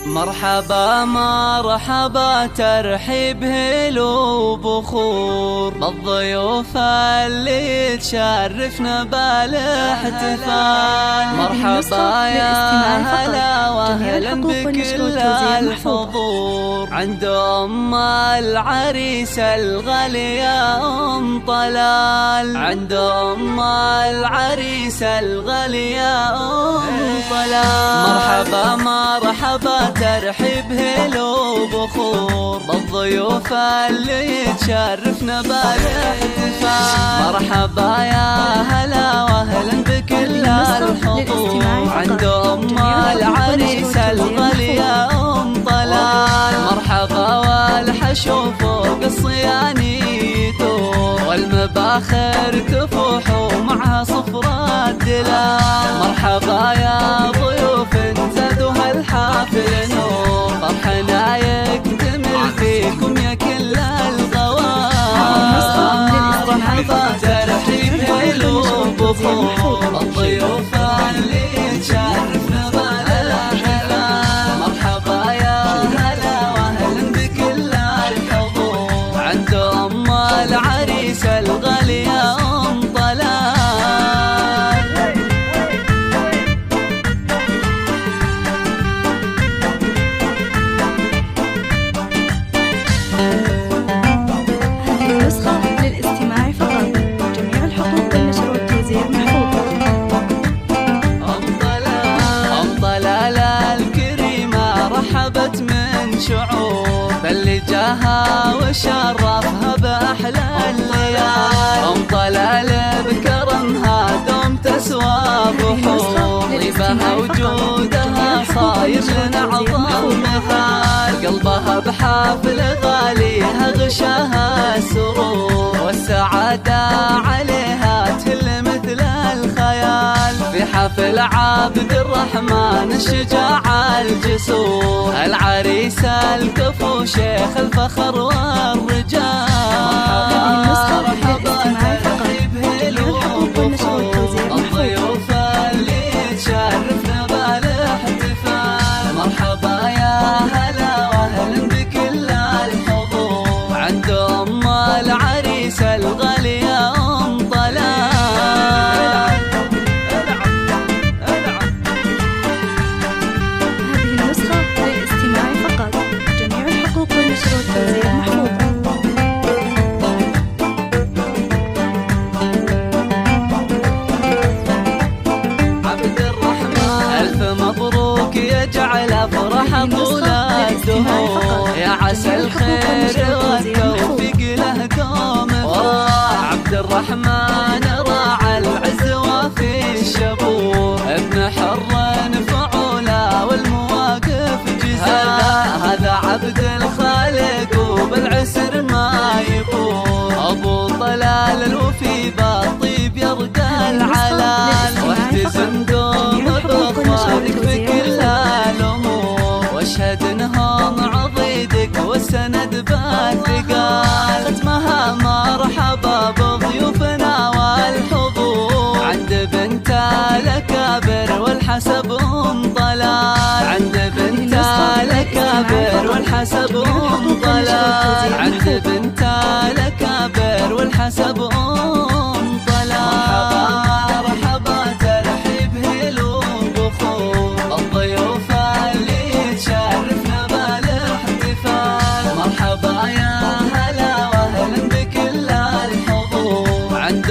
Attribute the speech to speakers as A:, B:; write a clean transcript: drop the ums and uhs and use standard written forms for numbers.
A: مرحبا مرحبا ترحيب هلو بخور بالضيوف اللي تشرفنا بالاحتفال. مرحبا يا هلا واهلا بكل الحضور عند ام العريس الغالية ام طلال، عند ام العريس الغالية ام طلال. مرحبا مرحبا ترحيب هلو بخور بالضيوف اللي تشرفنا بالاحتفال. مرحبا يا هلا واهلا بكل الحضور عند ام العريس الغالية ام طلال. مرحبا والحشو فوق الصياني يدور والمباخر تفوح ومعها صفرة الدلال. مرحبا يا ضيوف زادوا هالحافل نور، فرحنا يكتمل فيكم يا كل الغوار. مرحبا ترحيب هلو بخور الضيوف اللي تشرفنا بالاحتفال. مرحبا يا هلا واهلا بكل الحضور عند ام العريس الغالية ام طلال. شعور فاللي جاها وشرفها بأحلى الليال. ام طلال بكرمها دوم تسوى بحور، طيبها وجودها صاير لنا عظم مثال. قلبها بحافل غاليها غشاها السرور، والسعادة عليها تهل مثل الخيال. في حفل عبد الرحمن الشجاع الجسور، العريس الكفو شيخ الفخر والرجال. مرحبا ترحيب هلو بخور الضيوف اللي تشرفنا بالاحتفال. مرحبا يا هلا واهلا بكل الحضور عند ام العريس الغالية ام طلال. يجعل افرح طول الدهور، يا عسى الخير والتوفيق له دوم. عبد الرحمن راعى العز وفي الشبور، ابن حر فعولا والمواقف جزال. هذا عبد الخالق وبالعسر ما يبور، ابو طلال الوفي بالطيب يرقى العلال. واحتزم دوم باخوانك في كل الامور، واشهد انهم عضيدك والسند بالثقال. ختمها مرحبا بضيوفنا والحضور عند بنت الاكابر والحسب ام طلال. عند بنت الاكابر والحسب ام طلال. عند بنت الاكابر والحسب ام طلال. مرحبا ترحيب هلو بخور الضيوف اللي تشرفنا بالاحتفال. مرحبا يا هلا واهلا بكل الحضور عند